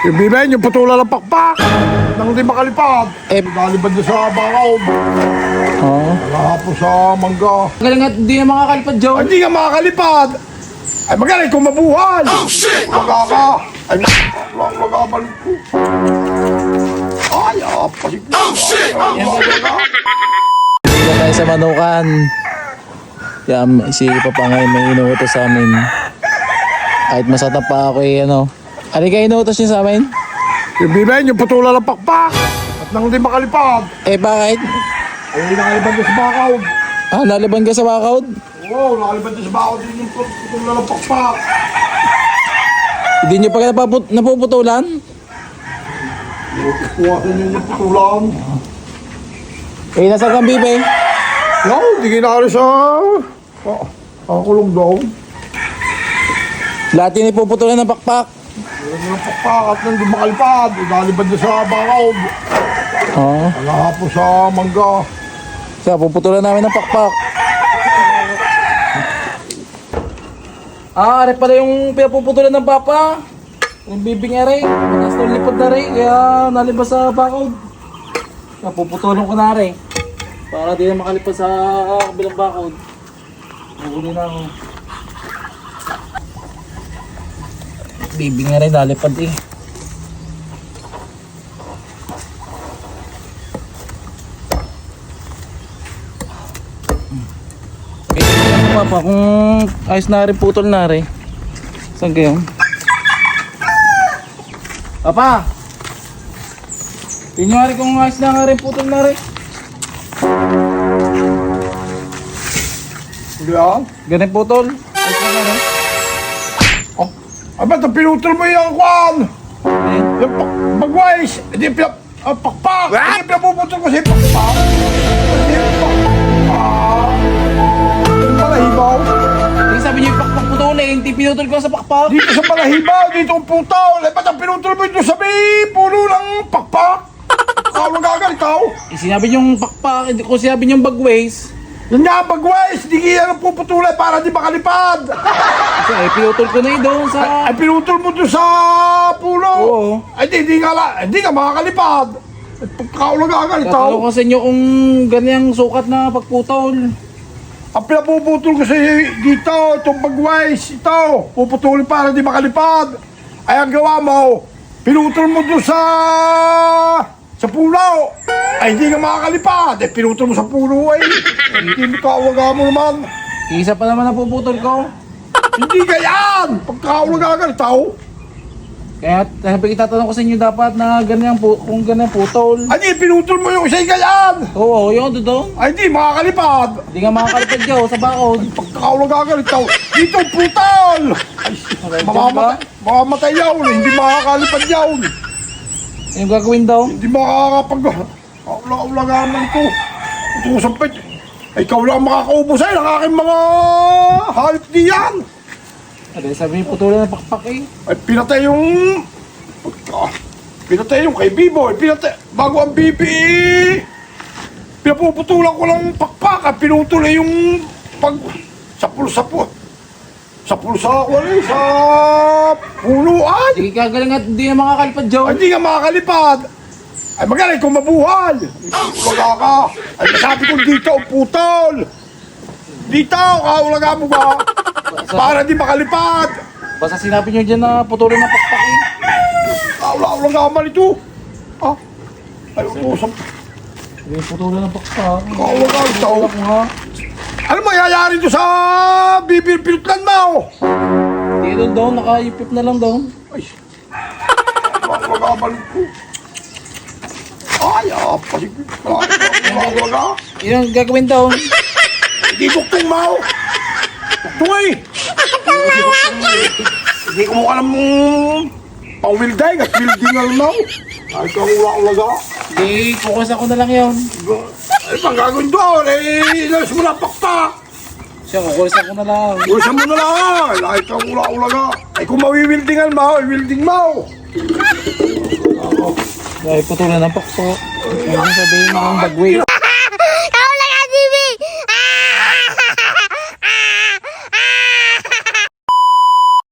Yung biben, yung putula ng pakpak. Nang di makalipad. Nalipad na sa bakaw. Oo. Nalahapon sa mangga. Galing at hindi na makakalipad, Joe. Ay, hindi nga makakalipad. Ay, magaling kung mabuhay. Oh, shit! Magaka. Ay, magabalik ko. Ay, apasik. Oh, shit! Dito tayo sa Manukan. Si Papangay may inuutos sa amin. Kahit masatap pa ako ano ka inuutos niya sa amin? Yung biben, yung putula ng pakpak. At nang di makalipad. Bakit? Ay, nakalipad na sa bakaw. Naliban ka sa bakawd? Wow, nakalipad na sa bakaw din yung putula ng pakpak. Hindi nyo pa napuputulan? Kuwasan nyo yung putulan. Nasa kang bibe? No, hindi kinakali sa... kulong daw. Lahat yun ipuputulan ng pakpak. Yung pakpak at nang di makalipad. Nakalipad na sa bakaw. Oo. Nalahapon sa mangga. Kaya puputulan namin ng pakpak. Are pala yung pinapuputulan ng papa. Yung bibing are. Mataas na lipad na rin. Kaya nalibas sa bakod. Kaya puputulan ko na rin. Para di na makalipad sa kabilang bakod. Nahuli na ako. Bibing are nalipad eh. Papa, kung ayos na rin putol na rin. Saan kayo? Papa! Tingnan rin kung ayos na rin putol na rin. Hindi yan? Ganun putol. Ayos na rin. Oh, ba't pinutol mo yung kwan? Yung bagways. Hindi pakpak. Hindi pinapuputol ko siya pakpak. Hindi pakpak. Yung palahibaw. Hindi sabi niyo yung pakpak putol eh. Hindi pinutol ko sa pakpak. Dito sa palahibaw, dito ang putol. Ba't ang pinutol mo ito sa may puno ng pakpak? Ikaw nagagalit ako. Sinabi niyo yung pakpak. Kung sinabi niyo yung bagways. Yun nga, bagways. Hindi kaya nang puputulay para di makalipad. Kasi pinutol ko na yun doon sa... Ay, pinutol mo doon sa puno. Oo. Ay, hindi ka makakalipad. Ikaw nagagalit ako. Tatanong ko sa inyo kung ganyang sukat na pagputol. Ang pinapuputol ko sa dito, itong bagways, ito, puputulin para di makalipad. Ay, ang gawa mo, pinutol mo doon sa puno. Ay, hindi ka makakalipad. Ay, pinutol mo sa puno, ay. Hindi mo kawaga mo naman. Isa pa naman na puputol ko. Hindi ka yan. Pagkawagagal, tao. Kaya itatanong ko sa inyo dapat na kung ganyang putol. Ay, di, pinutol mo yung isa ka yan. Oo, yun doon. Ay, di, makakalipad. Hindi nga makakalipad Joe sa bakod. Pagkawagagal, tao. Dito, putol. Ay, mamamatay yawn. Hindi makakalipad yawn. Yung gagawin daw? Hindi makakapag... Kaulagaman ko. Ito sa pet. Ay, ikaw lang makakaubos ay ang aking mga hayop diyan. Ay, sabi niyo putulan ng pakpak eh. Ay, pinatay yung... Pinatay yung kay Bibo. Ay, pinatay... Bago ang bibi... Pinapuputulan ko lang pakpak. At pinutuloy yung... Sa pulsa sa punuan. Sige kagaling at hindi na makakalipad Joe. Ay, hindi nga makakalipad. Ay, magaling kung mabuhay. Ulaga ka. Ay, nasabi ko dito ang putol. Dito, kaulaga mo ba? Para di makalipad. Basta sinabi niyo dyan na putulan ng pakpak eh. Kaulaga man ito. Ah. Ay, usap. Yung putulan ng pakpak. Kaulaga ito. Tulak mo ha. Ano mangyayari ito sa bibir-pilutlan mo? Dito daw, nakaipip na lang daw. Ay. Kaulaga ko. Ay, pasig. Kaulaga. Yun ang gagawin daw. Hindi duktong mo. Duktong eh. Hindi ko mukha ng pang-wilday at wildingal mo. Ay, kaulaga. Hindi, focus ako na lang yun. Ay, pang gagawin doon, ilalas mo na pakpak. Siya, kukulisan ko na lang. Ulisan mo na lang. Ay, kang ula-ulaga. Ay, kung mawiwildingan mo, i-wilding mo. Ay, putulan ng pakpak. Ano sabihin ng bagway?